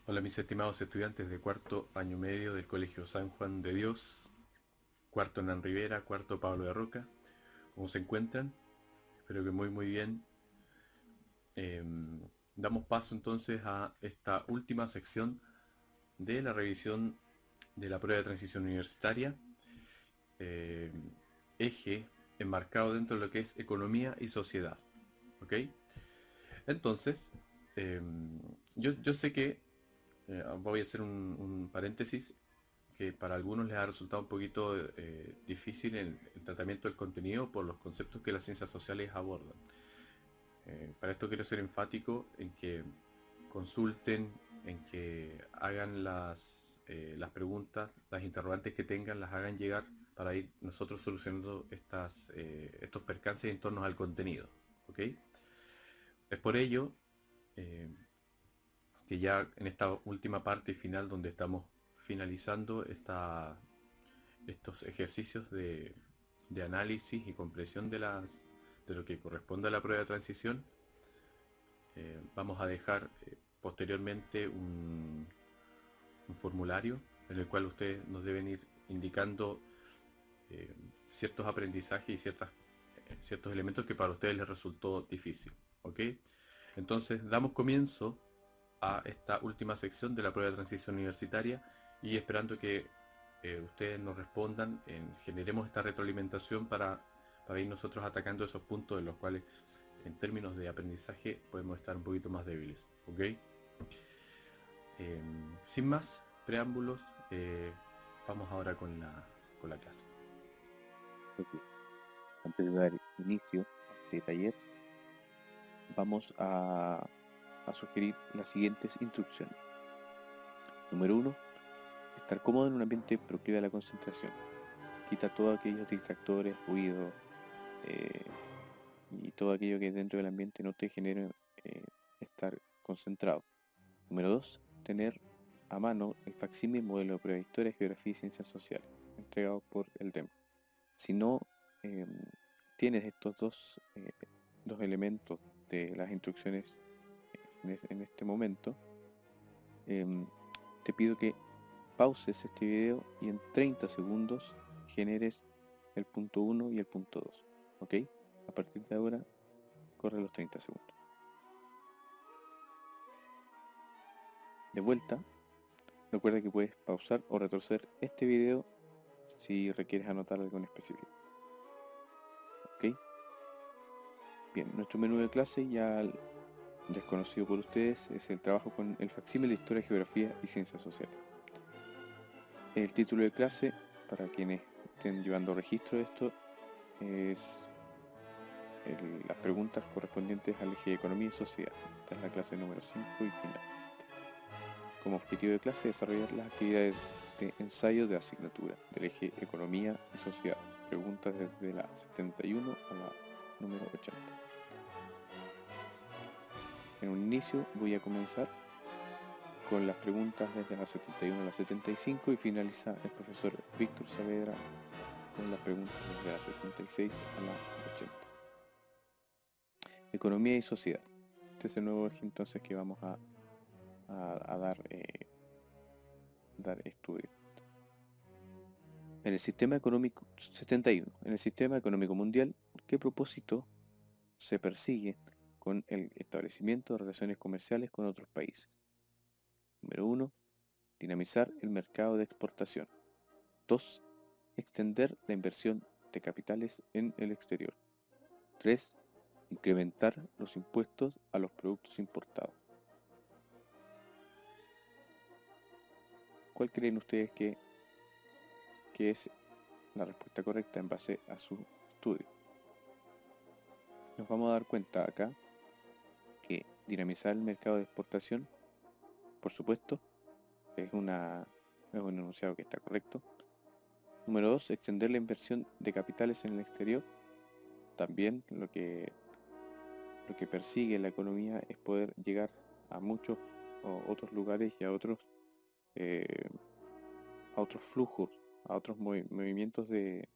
Hola mis estimados estudiantes de cuarto año medio del Colegio San Juan de Dios, cuarto Hernán Rivera, cuarto Pablo de Roca. ¿Cómo se encuentran? Espero que muy bien. Damos paso entonces a esta última sección de la revisión de la prueba de transición universitaria, eh, eje enmarcado dentro de lo que es economía y sociedad. ¿Ok? Entonces, yo sé que voy a hacer un paréntesis que para algunos les ha resultado un poquito difícil el tratamiento del contenido por los conceptos que las ciencias sociales abordan. Para esto quiero ser enfático en que consulten, en que hagan las preguntas, las interrogantes que tengan, las hagan llegar para ir nosotros solucionando estos percances en torno al contenido. ¿Ok? Es por ello eh, que ya en esta última parte y final donde estamos finalizando estos ejercicios de análisis y comprensión de lo que corresponde a la prueba de transición, vamos a dejar posteriormente un formulario en el cual ustedes nos deben ir indicando eh, ciertos aprendizajes y ciertos elementos que para ustedes les resultó difícil. ¿Ok? Entonces damos comienzo a esta última sección de la prueba de transición universitaria y esperando que ustedes nos respondan, generemos esta retroalimentación para ir nosotros atacando esos puntos en los cuales en términos de aprendizaje podemos estar un poquito más débiles. ¿Ok? Sin más preámbulos, vamos ahora con la clase. Pues bien, antes de dar inicio a este taller, vamos a sugerir las siguientes instrucciones. Número 1. Estar cómodo en un ambiente proclive a la concentración. Quita todos aquellos distractores, ruido y todo aquello que dentro del ambiente no te genere estar concentrado. Número 2. Tener a mano el facsímil modelo de prueba de historia, geografía y ciencias sociales, entregado por el DEM. Si no tienes estos dos elementos de las instrucciones en este momento, te pido que pauses este video y en 30 segundos generes el punto 1 y el punto 2. ¿Ok? A partir de ahora, corre los 30 segundos. De vuelta, recuerda que puedes pausar o retroceder este video si requieres anotar algo en específico. ¿Ok? Bien, nuestro menú de clase ya desconocido por ustedes es el trabajo con el facsímil de historia, geografía y ciencias sociales. El título de clase, para quienes estén llevando registro de esto, es las preguntas correspondientes al eje de economía y sociedad. Esta es la clase número 5 y final. Como objetivo de clase, desarrollar las actividades de ensayo de asignatura del eje economía y sociedad. Preguntas desde la 71 a la número 80. En un inicio voy a comenzar con las preguntas desde la 71 a la 75 y finaliza el profesor Víctor Saavedra con las preguntas desde la 76 a la 80. Economía y sociedad. Este es el nuevo eje entonces que vamos a dar estudio. En el sistema económico 71, en el sistema económico mundial, ¿qué propósito se persigue con el establecimiento de relaciones comerciales con otros países? Número 1. Dinamizar el mercado de exportación. 2. Extender la inversión de capitales en el exterior. 3. Incrementar los impuestos a los productos importados. ¿Cuál creen ustedes que es la respuesta correcta en base a su estudio? Nos vamos a dar cuenta acá que dinamizar el mercado de exportación, por supuesto, es un enunciado que está correcto. Número 2, extender la inversión de capitales en el exterior. También lo que persigue la economía es poder llegar a muchos otros lugares y a otros flujos, a otros movimientos de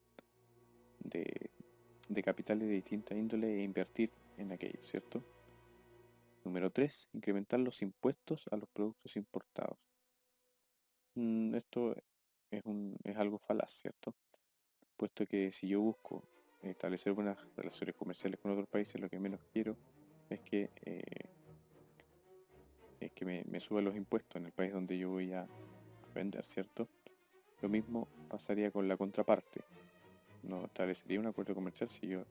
de capitales de distinta índole e invertir en aquello, ¿cierto? Número 3, incrementar los impuestos a los productos importados. Esto es algo falaz, ¿cierto? Puesto que si yo busco establecer buenas relaciones comerciales con otros países, lo que menos quiero es que me suban los impuestos en el país donde yo voy a vender, ¿cierto? Lo mismo pasaría con la contraparte. No establecería un acuerdo comercial si yo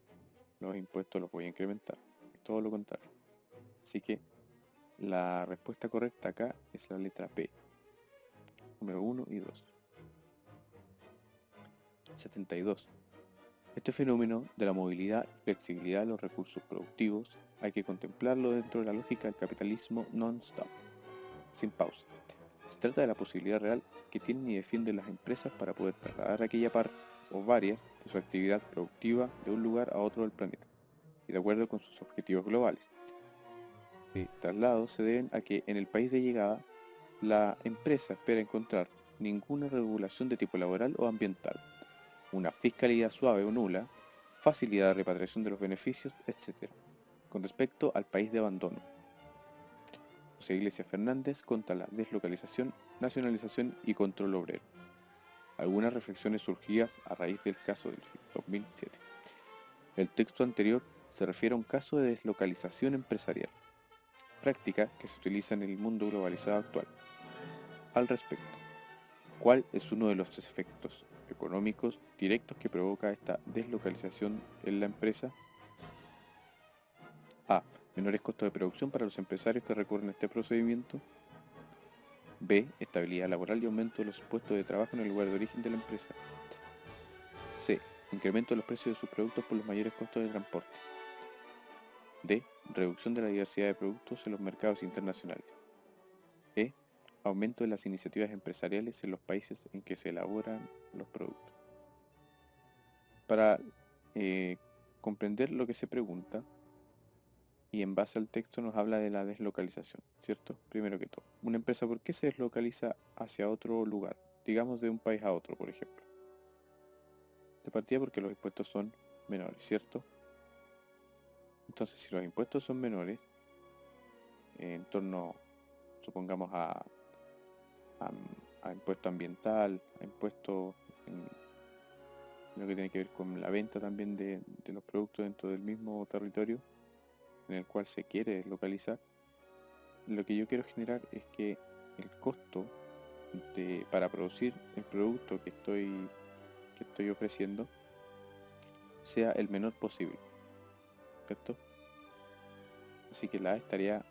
los impuestos los voy a incrementar. Es todo lo contrario. Así que la respuesta correcta acá es la letra P, número 1 y 2. 72. Este fenómeno de la movilidad y flexibilidad de los recursos productivos hay que contemplarlo dentro de la lógica del capitalismo non-stop, sin pausa. Se trata de la posibilidad real que tienen y defienden las empresas para poder trasladar aquella parte o varias de su actividad productiva de un lugar a otro del planeta, y de acuerdo con sus objetivos globales. Los traslados se deben a que en el país de llegada la empresa espera encontrar ninguna regulación de tipo laboral o ambiental, una fiscalidad suave o nula, facilidad de repatriación de los beneficios, etc. Con respecto al país de abandono. José Iglesias Fernández contra la deslocalización, nacionalización y control obrero. Algunas reflexiones surgidas a raíz del caso del 2007. El texto anterior se refiere a un caso de deslocalización empresarial, práctica que se utiliza en el mundo globalizado actual. Al respecto, ¿cuál es uno de los efectos económicos directos que provoca esta deslocalización en la empresa? A. Menores costos de producción para los empresarios que recurren a este procedimiento. B. Estabilidad laboral y aumento de los puestos de trabajo en el lugar de origen de la empresa. C. Incremento de los precios de sus productos por los mayores costos de transporte. D. Reducción de la diversidad de productos en los mercados internacionales. E. Aumento de las iniciativas empresariales en los países en que se elaboran los productos. Para comprender lo que se pregunta, y en base al texto nos habla de la deslocalización, ¿cierto? Primero que todo, una empresa, ¿por qué se deslocaliza hacia otro lugar? Digamos de un país a otro, por ejemplo. De partida porque los impuestos son menores, ¿cierto? Entonces, si los impuestos son menores, en torno, supongamos, a impuesto ambiental, a impuesto en lo que tiene que ver con la venta también de los productos dentro del mismo territorio en el cual se quiere deslocalizar, lo que yo quiero generar es que el costo para producir el producto que estoy ofreciendo sea el menor posible, ¿cierto? Así que la A estaría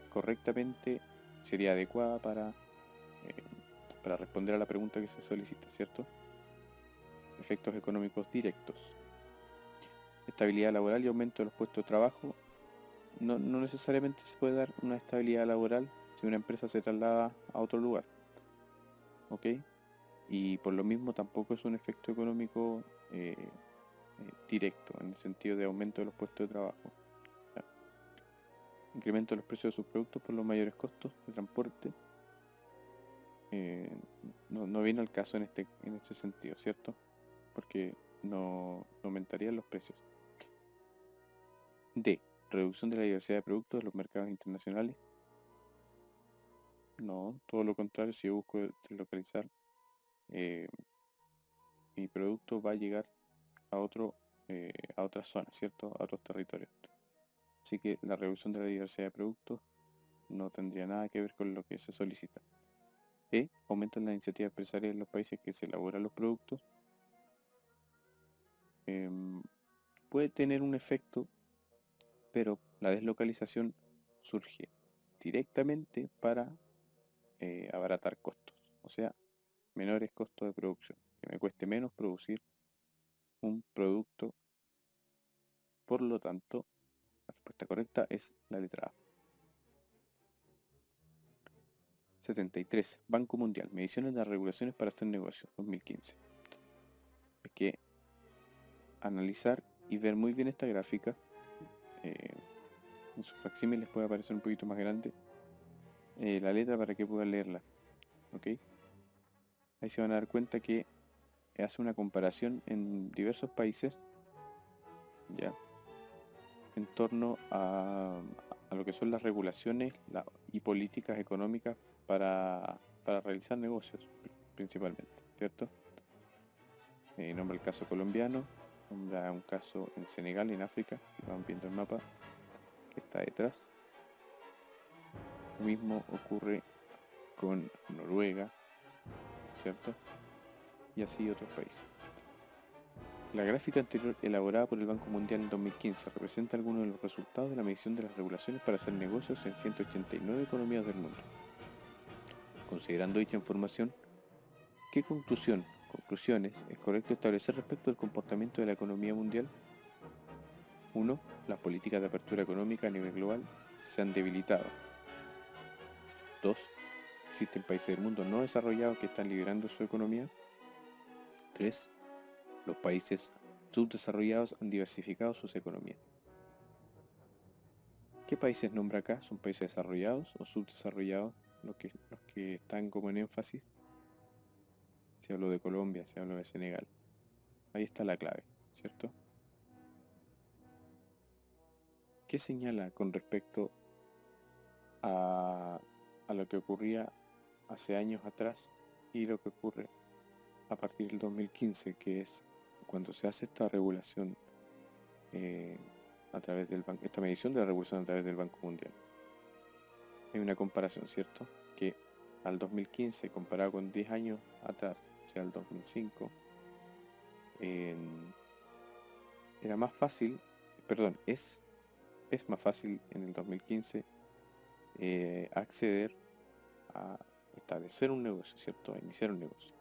correctamente, sería adecuada para responder a la pregunta que se solicita, ¿cierto? Efectos económicos directos. Estabilidad laboral y aumento de los puestos de trabajo. No necesariamente se puede dar una estabilidad laboral si una empresa se traslada a otro lugar, ¿ok? Y por lo mismo tampoco es un efecto económico directo, en el sentido de aumento de los puestos de trabajo. ¿Ya? Incremento de los precios de sus productos por los mayores costos de transporte. No viene al caso en este sentido, ¿cierto? Porque no aumentarían los precios. D. Reducción de la diversidad de productos de los mercados internacionales. No, todo lo contrario, si yo busco deslocalizar, mi producto va a llegar a otras zonas, ¿cierto? A otros territorios. Así que la reducción de la diversidad de productos no tendría nada que ver con lo que se solicita. E. Aumentan la iniciativa empresarial en los países que se elaboran los productos. Puede tener un efecto, pero la deslocalización surge directamente para abaratar costos, o sea, menores costos de producción, que me cueste menos producir un producto. Por lo tanto, la respuesta correcta es la letra A. 73. Banco Mundial. Mediciones de las regulaciones para hacer negocios. 2015. Hay que analizar y ver muy bien esta gráfica. En su facsímil les puede aparecer un poquito más grande la letra para que puedan leerla. ¿Ok? Ahí se van a dar cuenta que hace una comparación en diversos países, ¿ya? En torno a lo que son las regulaciones y políticas económicas para realizar negocios, principalmente, ¿cierto? Nombra el caso colombiano, nombra un caso en Senegal, en África, si van viendo el mapa que está detrás. Lo mismo ocurre con Noruega, ¿cierto? Y así otros países. La gráfica anterior, elaborada por el Banco Mundial en 2015, representa algunos de los resultados de la medición de las regulaciones para hacer negocios en 189 economías del mundo. Considerando dicha información, ¿qué conclusiones es correcto establecer respecto al comportamiento de la economía mundial? 1. Las políticas de apertura económica a nivel global se han debilitado. 2. Existen países del mundo no desarrollados que están liderando su economía. 3. Los países subdesarrollados han diversificado sus economías. ¿Qué países nombra acá? ¿Son países desarrollados o subdesarrollados los que están como en énfasis? Si hablo de Colombia, si hablo de Senegal. Ahí está la clave, ¿cierto? ¿Qué señala con respecto a lo que ocurría hace años atrás y lo que ocurre a partir del 2015, que es cuando se hace esta regulación a través del banco, esta medición de la regulación a través del Banco Mundial? Hay una comparación, ¿cierto? Que al 2015 comparado con 10 años atrás, o sea, al 2005, era más fácil, perdón, es más fácil en el 2015 acceder a establecer un negocio, ¿cierto? A iniciar un negocio.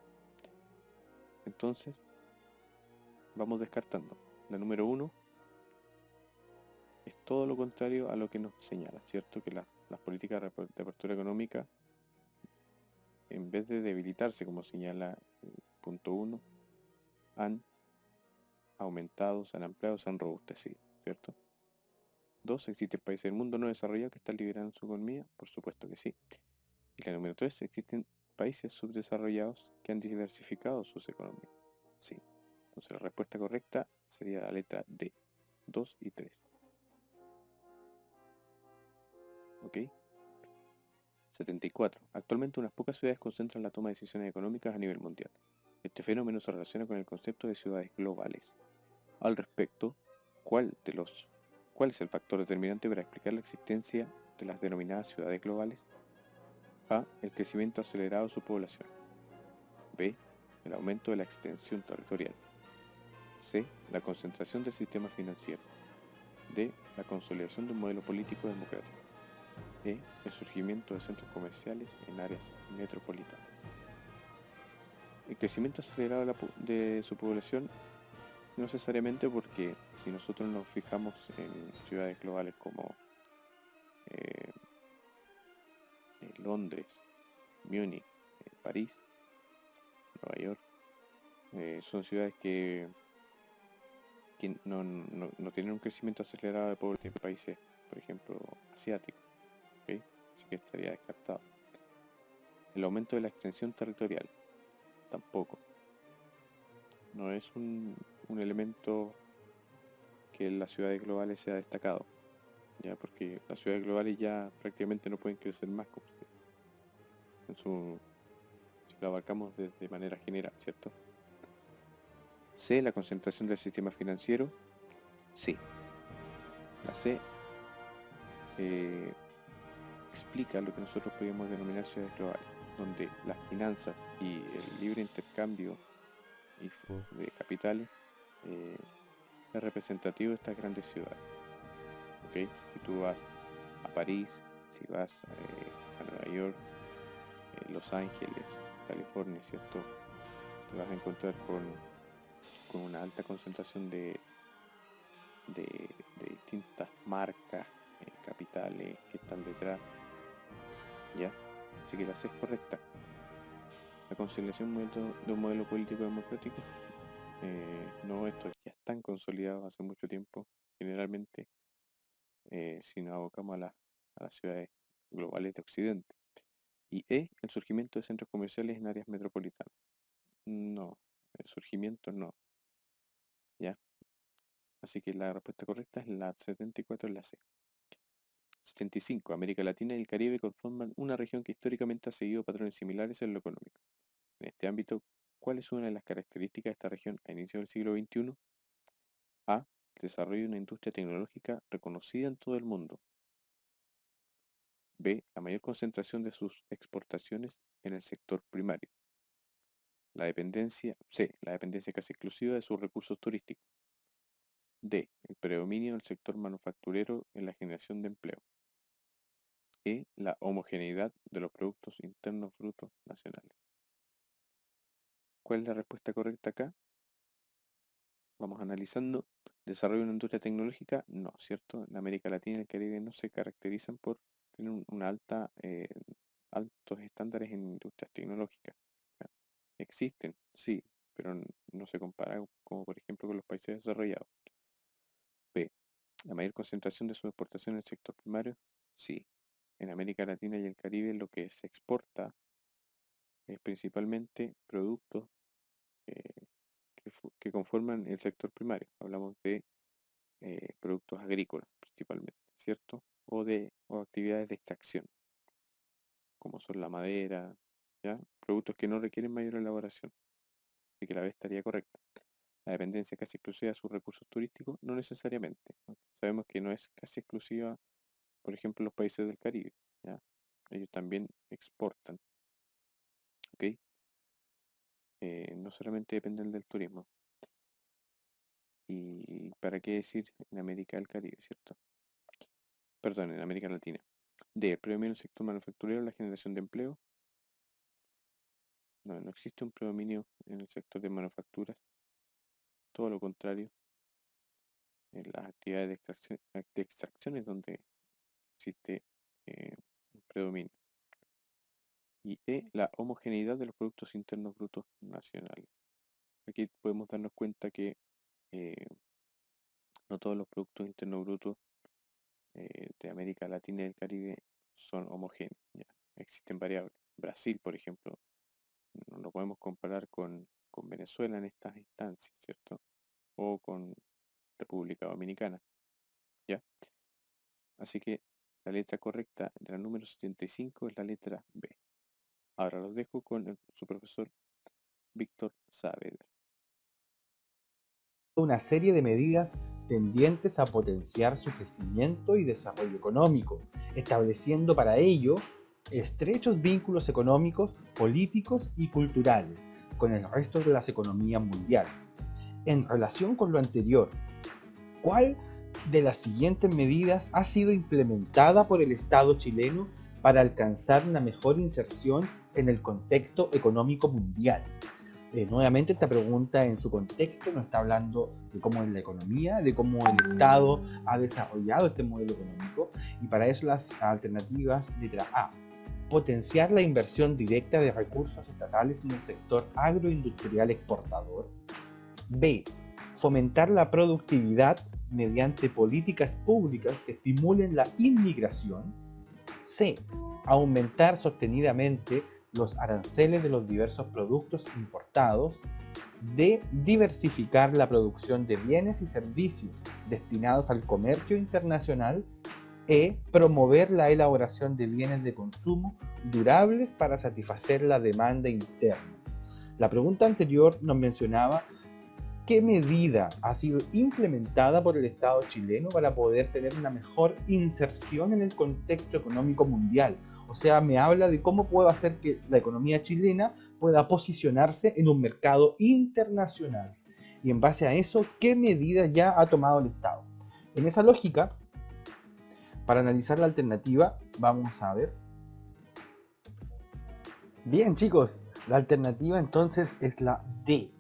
Entonces, vamos descartando. La número 1 es todo lo contrario a lo que nos señala, ¿cierto? Que las políticas de apertura económica, en vez de debilitarse, como señala el punto 1, han aumentado, se han ampliado, se han robustecido, ¿cierto? 2. ¿Existen países del mundo no desarrollados que están liderando su economía? Por supuesto que sí. Y la número 3, ¿existen países subdesarrollados que han diversificado sus economías? Sí. Entonces la respuesta correcta sería la letra D, 2 y 3. ¿Ok? 74. Actualmente unas pocas ciudades concentran la toma de decisiones económicas a nivel mundial. Este fenómeno se relaciona con el concepto de ciudades globales. Al respecto, ¿cuál es el factor determinante para explicar la existencia de las denominadas ciudades globales? A. El crecimiento acelerado de su población. B. El aumento de la extensión territorial. C. La concentración del sistema financiero. D. La consolidación de un modelo político democrático. E. El surgimiento de centros comerciales en áreas metropolitanas. El crecimiento acelerado de su población, no necesariamente, porque si nosotros nos fijamos en ciudades globales como Londres, Múnich, París, Nueva York, son ciudades que no tienen un crecimiento acelerado de población de países, por ejemplo, asiáticos, ¿okay? Así que estaría descartado. El aumento de la extensión territorial, tampoco. No es un elemento que en las ciudades globales sea destacado, ya, porque las ciudades globales ya prácticamente no pueden crecer más como si lo abarcamos de manera general, ¿cierto? C, la concentración del sistema financiero, sí. La C explica lo que nosotros podríamos denominar ciudades globales, donde las finanzas y el libre intercambio y de capitales es representativo de estas grandes ciudades. ¿Okay? Si tú vas a París, si vas a Nueva York, Los Ángeles, California, ¿cierto? Te vas a encontrar con una alta concentración de distintas marcas, capitales que están detrás, ¿ya? Así que la C es correcta. La conciliación de un modelo político democrático, no, estos ya están consolidados hace mucho tiempo, generalmente, si nos abocamos a las ciudades globales de Occidente. Y E, el surgimiento de centros comerciales en áreas metropolitanas. No, surgimiento no. ¿Ya? Así que la respuesta correcta es la 74, es la C. 75. América Latina y el Caribe conforman una región que históricamente ha seguido patrones similares en lo económico. En este ámbito, ¿cuál es una de las características de esta región a inicios del siglo XXI? A. El desarrollo de una industria tecnológica reconocida en todo el mundo. B. La mayor concentración de sus exportaciones en el sector primario. C. La dependencia casi exclusiva de sus recursos turísticos. D. El predominio del sector manufacturero en la generación de empleo. E. La homogeneidad de los productos internos brutos nacionales. ¿Cuál es la respuesta correcta acá? Vamos analizando. ¿Desarrollo de una industria tecnológica? No, ¿cierto? En América Latina y el Caribe no se caracterizan por tener una altos estándares en industrias tecnológicas. ¿Ya? Existen, sí, pero no se compara como por ejemplo con los países desarrollados. B. ¿La mayor concentración de su exportación en el sector primario? Sí. En América Latina y el Caribe lo que se exporta es principalmente productos que conforman el sector primario. Hablamos de productos agrícolas principalmente, ¿cierto? O actividades de extracción, como son la madera, ¿ya? Productos que no requieren mayor elaboración. Así que la B estaría correcta. La dependencia casi exclusiva de sus recursos turísticos, no necesariamente, ¿no? Sabemos que no es casi exclusiva, por ejemplo, los países del Caribe, ¿ya? Ellos también exportan, ¿ok? No solamente dependen del turismo. Y para qué decir en América del Caribe, ¿cierto? Perdón, en América Latina. D. El predominio del sector manufacturero, la generación de empleo. No existe un predominio en el sector de manufacturas. Todo lo contrario. En las actividades de extracción es donde existe un predominio. Y E. La homogeneidad de los productos internos brutos nacionales. Aquí podemos darnos cuenta que no todos los productos internos brutos de América Latina y el Caribe son homogéneos, ¿ya? Existen variables. Brasil, por ejemplo, no lo podemos comparar con Venezuela en estas instancias, ¿cierto? O con República Dominicana, ¿ya? Así que la letra correcta de la número 75 es la letra B. Ahora los dejo con su profesor Víctor Saavedra. Una serie de medidas tendientes a potenciar su crecimiento y desarrollo económico, estableciendo para ello estrechos vínculos económicos, políticos y culturales con el resto de las economías mundiales. En relación con lo anterior, ¿cuál de las siguientes medidas ha sido implementada por el Estado chileno para alcanzar una mejor inserción en el contexto económico mundial? Nuevamente esta pregunta en su contexto nos está hablando de cómo es la economía, de cómo el Estado ha desarrollado este modelo económico, y para eso las alternativas: letra A, potenciar la inversión directa de recursos estatales en el sector agroindustrial exportador. B, fomentar la productividad mediante políticas públicas que estimulen la inmigración. C, aumentar sostenidamente los aranceles de los diversos productos importados. D, diversificar la producción de bienes y servicios destinados al comercio internacional. E, promover la elaboración de bienes de consumo durables para satisfacer la demanda interna. La pregunta anterior nos mencionaba qué medida ha sido implementada por el Estado chileno para poder tener una mejor inserción en el contexto económico mundial. O sea, me habla de cómo puedo hacer que la economía chilena pueda posicionarse en un mercado internacional. Y en base a eso, ¿qué medidas ya ha tomado el Estado? En esa lógica, para analizar la alternativa, vamos a ver. Bien, chicos, la alternativa entonces es la D.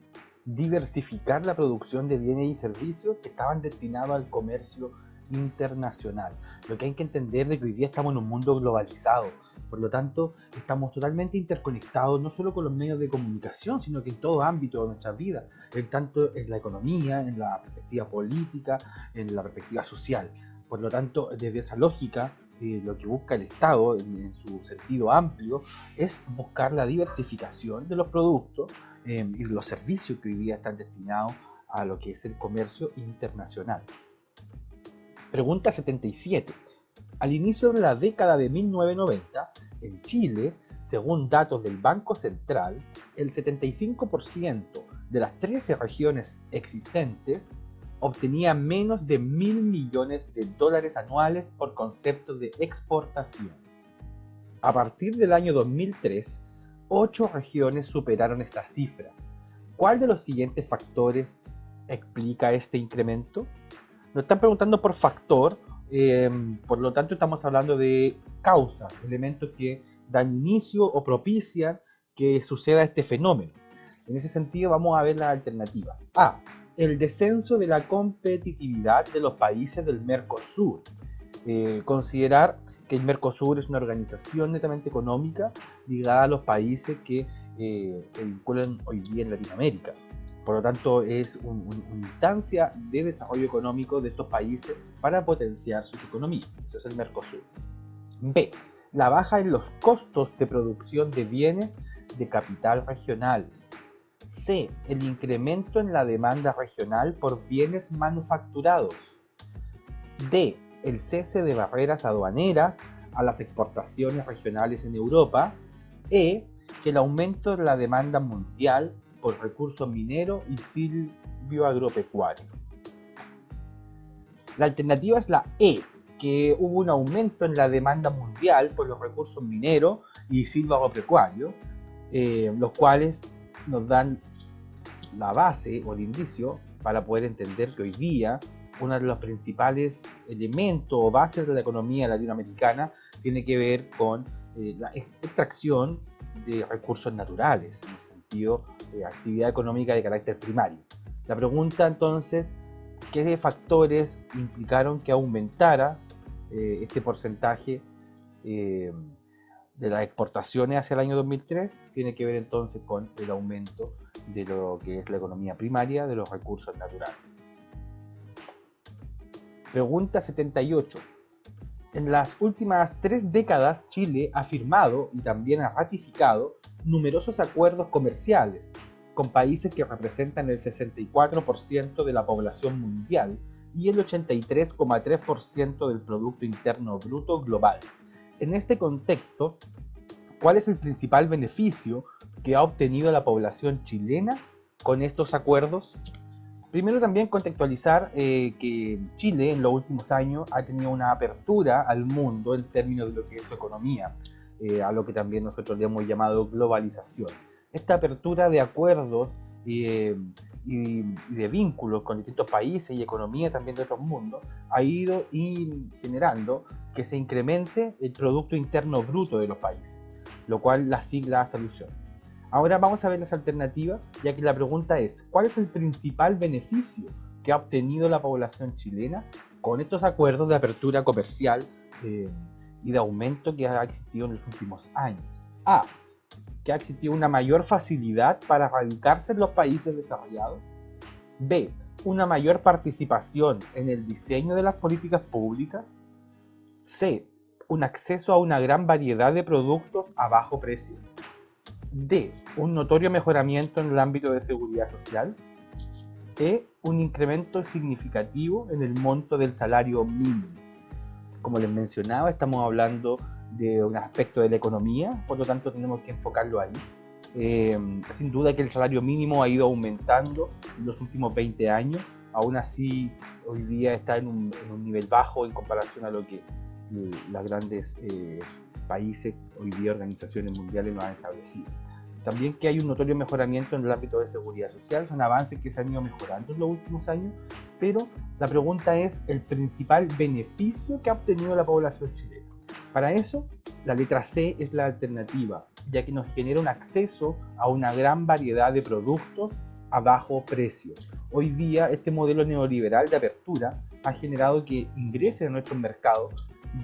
Diversificar la producción de bienes y servicios que estaban destinados al comercio internacional. Lo que hay que entender es que hoy día estamos en un mundo globalizado, por lo tanto estamos totalmente interconectados no solo con los medios de comunicación, sino que en todo ámbito de nuestra vida, tanto en la economía, en la perspectiva política, en la perspectiva social. Por lo tanto, desde esa lógica, lo que busca el Estado en su sentido amplio es buscar la diversificación de los productos y los servicios que hoy día están destinados a lo que es el comercio internacional. Pregunta 77. Al inicio de la década de 1990, en Chile, según datos del Banco Central, el 75% de las 13 regiones existentes obtenía menos de 1.000 millones de dólares anuales por concepto de exportación. A partir del año 2003, 8 regiones superaron esta cifra. ¿Cuál de los siguientes factores explica este incremento? Nos están preguntando por factor, por lo tanto estamos hablando de causas, elementos que dan inicio o propician que suceda este fenómeno. En ese sentido vamos a ver las alternativas. A. El descenso de la competitividad de los países del Mercosur. Considerar que el Mercosur es una organización netamente económica ligada a los países que se vinculan hoy día en Latinoamérica. Por lo tanto, es una instancia de desarrollo económico de estos países para potenciar sus economías. Eso es el Mercosur. B. La baja en los costos de producción de bienes de capital regionales. C. El incremento en la demanda regional por bienes manufacturados. D. El cese de barreras aduaneras a las exportaciones regionales en Europa. E. Que el aumento de la demanda mundial por recursos mineros y silvio-agropecuario. La alternativa es la E, que hubo un aumento en la demanda mundial por los recursos mineros y silvio-agropecuarios, los cuales nos dan la base o el indicio para poder entender que hoy día uno de los principales elementos o bases de la economía latinoamericana tiene que ver con la extracción de recursos naturales, en el sentido de actividad económica de carácter primario. La pregunta entonces, ¿qué factores implicaron que aumentara este porcentaje de las exportaciones hacia el año 2003? Tiene que ver entonces con el aumento de lo que es la economía primaria de los recursos naturales. Pregunta 78. En las últimas 3 décadas, Chile ha firmado y también ha ratificado numerosos acuerdos comerciales con países que representan el 64% de la población mundial y el 83,3% del Producto Interno Bruto global. En este contexto, ¿cuál es el principal beneficio que ha obtenido la población chilena con estos acuerdos? Primero también contextualizar que Chile en los últimos años ha tenido una apertura al mundo en términos de lo que es su economía, a lo que también nosotros le hemos llamado globalización. Esta apertura de acuerdos y de vínculos con distintos países y economías también de otros mundos ha ido generando que se incremente el Producto Interno Bruto de los países, lo cual la sigla soluciona. Ahora vamos a ver las alternativas, ya que la pregunta es, ¿cuál es el principal beneficio que ha obtenido la población chilena con estos acuerdos de apertura comercial y de aumento que ha existido en los últimos años? A. Que ha existido una mayor facilidad para radicarse en los países desarrollados. B. Una mayor participación en el diseño de las políticas públicas. C. Un acceso a una gran variedad de productos a bajo precio. D. Un notorio mejoramiento en el ámbito de seguridad social. E. Un incremento significativo en el monto del salario mínimo. Como les mencionaba, estamos hablando de un aspecto de la economía, por lo tanto tenemos que enfocarlo ahí. Sin duda que el salario mínimo ha ido aumentando en los últimos 20 años, aún así hoy día está en un nivel bajo en comparación a lo que los grandes países, hoy día organizaciones mundiales lo han establecido. También que hay un notorio mejoramiento en el ámbito de seguridad social, son avances que se han ido mejorando en los últimos años, pero la pregunta es el principal beneficio que ha obtenido la población chilena. Para eso, la letra C es la alternativa, ya que nos genera un acceso a una gran variedad de productos a bajo precio. Hoy día, este modelo neoliberal de apertura ha generado que ingrese a nuestros mercados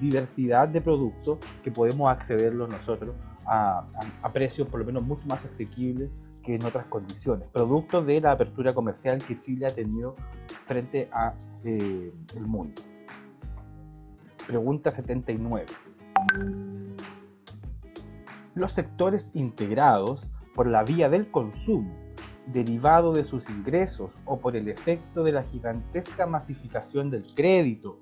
diversidad de productos que podemos accederlos nosotros a precios por lo menos mucho más asequibles que en otras condiciones, producto de la apertura comercial que Chile ha tenido frente a el mundo. Pregunta 79. Los sectores integrados por la vía del consumo derivado de sus ingresos o por el efecto de la gigantesca masificación del crédito,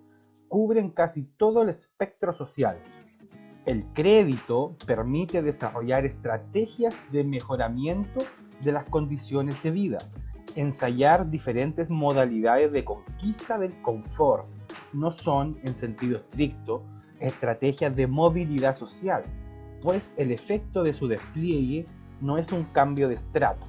cubren casi todo el espectro social. El crédito permite desarrollar estrategias de mejoramiento de las condiciones de vida, ensayar diferentes modalidades de conquista del confort. No son, en sentido estricto, estrategias de movilidad social, pues el efecto de su despliegue no es un cambio de estrato.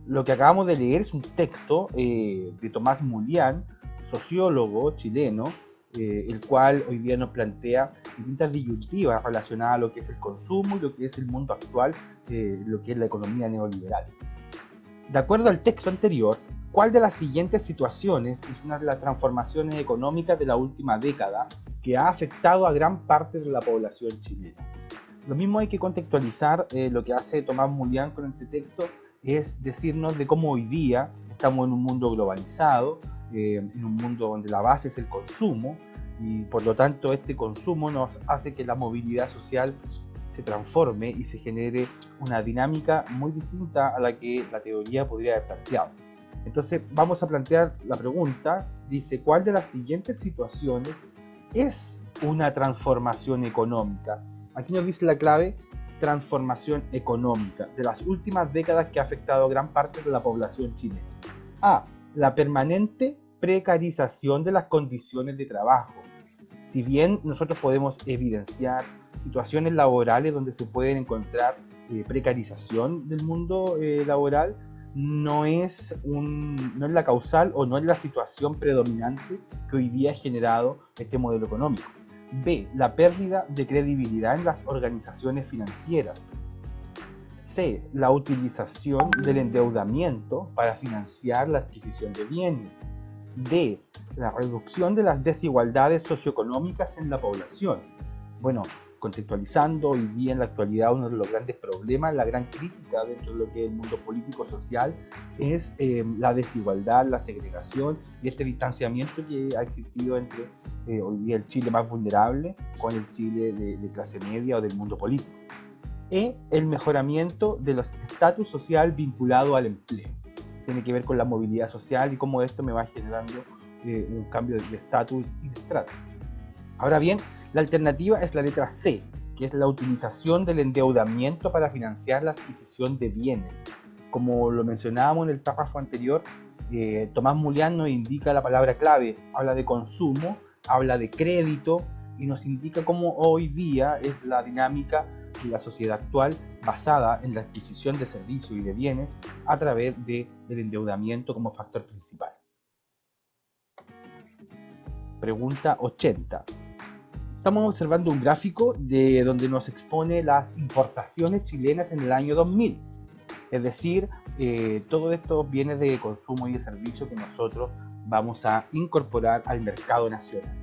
Lo que acabamos de leer es un texto de Tomás Mulián, sociólogo chileno, el cual hoy día nos plantea distintas disyuntivas relacionadas a lo que es el consumo y lo que es el mundo actual, lo que es la economía neoliberal. De acuerdo al texto anterior, ¿cuál de las siguientes situaciones es una de las transformaciones económicas de la última década que ha afectado a gran parte de la población chilena? Lo mismo hay que contextualizar lo que hace Tomás Mulián con este texto, es decirnos de cómo hoy día estamos en un mundo globalizado, en un mundo donde la base es el consumo, y por lo tanto este consumo nos hace que la movilidad social se transforme y se genere una dinámica muy distinta a la que la teoría podría haber planteado. Entonces vamos a plantear la pregunta, dice, ¿cuál de las siguientes situaciones es una transformación económica? Aquí nos dice la clave, transformación económica, de las últimas décadas que ha afectado a gran parte de la población chilena. A. La permanente precarización de las condiciones de trabajo. Si bien nosotros podemos evidenciar situaciones laborales donde se pueden encontrar precarización del mundo laboral, no es la causal o no es la situación predominante que hoy día ha generado este modelo económico. B. La pérdida de credibilidad en las organizaciones financieras. C. La utilización del endeudamiento para financiar la adquisición de bienes. D. La reducción de las desigualdades socioeconómicas en la población. Bueno, contextualizando, hoy día en la actualidad uno de los grandes problemas, la gran crítica dentro de lo que es el mundo político-social es la desigualdad, la segregación y este distanciamiento que ha existido entre hoy día el Chile más vulnerable con el Chile de clase media o del mundo político. E. El mejoramiento de los estatus social vinculado al empleo. Tiene que ver con la movilidad social y cómo esto me va generando un cambio de estatus y de estrato. Ahora bien, la alternativa es la letra C, que es la utilización del endeudamiento para financiar la adquisición de bienes. Como lo mencionábamos en el párrafo anterior, Tomás Mulián nos indica la palabra clave, habla de consumo, habla de crédito y nos indica cómo hoy día es la dinámica de la sociedad actual basada en la adquisición de servicios y de bienes a través del endeudamiento como factor principal. Pregunta 80. Estamos observando un gráfico de donde nos expone las importaciones chilenas en el año 2000. Es decir, todos estos bienes de consumo y de servicio que nosotros vamos a incorporar al mercado nacional.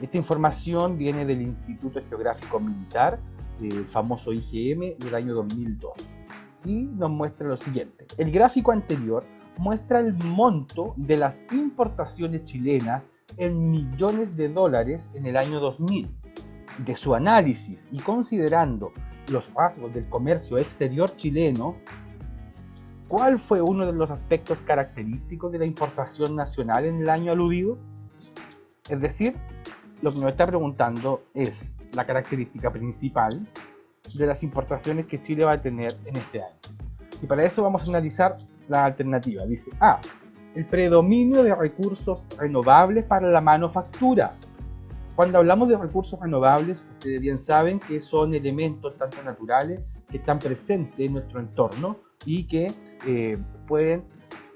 Esta información viene del Instituto Geográfico Militar, el famoso IGM del año 2002, y nos muestra lo siguiente. El gráfico anterior muestra el monto de las importaciones chilenas en millones de dólares en el año 2000. De su análisis y considerando los rasgos del comercio exterior chileno, ¿cuál fue uno de los aspectos característicos de la importación nacional en el año aludido? Es decir, lo que nos está preguntando es la característica principal de las importaciones que Chile va a tener en ese año. Y para eso vamos a analizar la alternativa. Dice A. El predominio de recursos renovables para la manufactura. Cuando hablamos de recursos renovables, ustedes bien saben que son elementos tanto naturales que están presentes en nuestro entorno y que pueden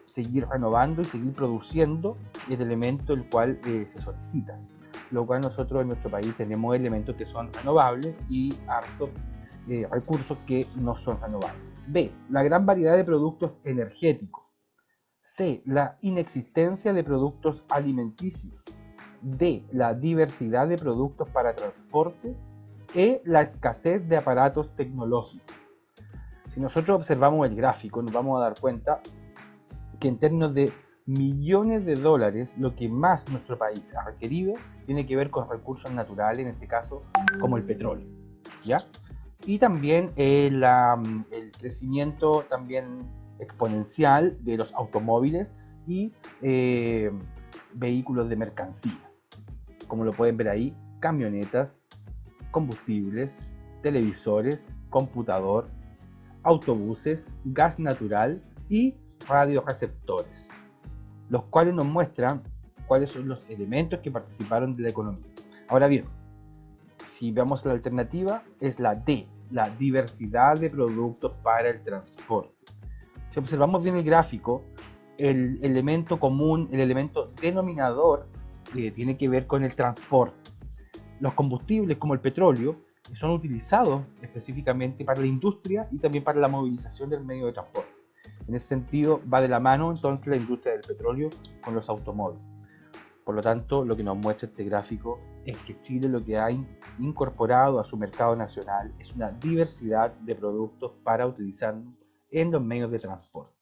seguir renovando y seguir produciendo el elemento el cual se solicita. Lo cual nosotros en nuestro país tenemos elementos que son renovables y hartos recursos que no son renovables. B. La gran variedad de productos energéticos. C. La inexistencia de productos alimenticios. D. La diversidad de productos para transporte. E. La escasez de aparatos tecnológicos. Si nosotros observamos el gráfico, nos vamos a dar cuenta que en términos de millones de dólares, lo que más nuestro país ha requerido tiene que ver con recursos naturales, en este caso como el petróleo, ¿ya? Y también el crecimiento también exponencial de los automóviles y vehículos de mercancía. Como lo pueden ver ahí, camionetas, combustibles, televisores, computador, autobuses, gas natural y radioreceptores, los cuales nos muestran cuáles son los elementos que participaron de la economía. Ahora bien, si vemos la alternativa, es la D, la diversidad de productos para el transporte. Si observamos bien el gráfico, el elemento común, el elemento denominador, tiene que ver con el transporte. Los combustibles como el petróleo son utilizados específicamente para la industria y también para la movilización del medio de transporte. En ese sentido va de la mano entonces la industria del petróleo con los automóviles. Por lo tanto, lo que nos muestra este gráfico es que Chile lo que ha incorporado a su mercado nacional es una diversidad de productos para utilizar en los medios de transporte.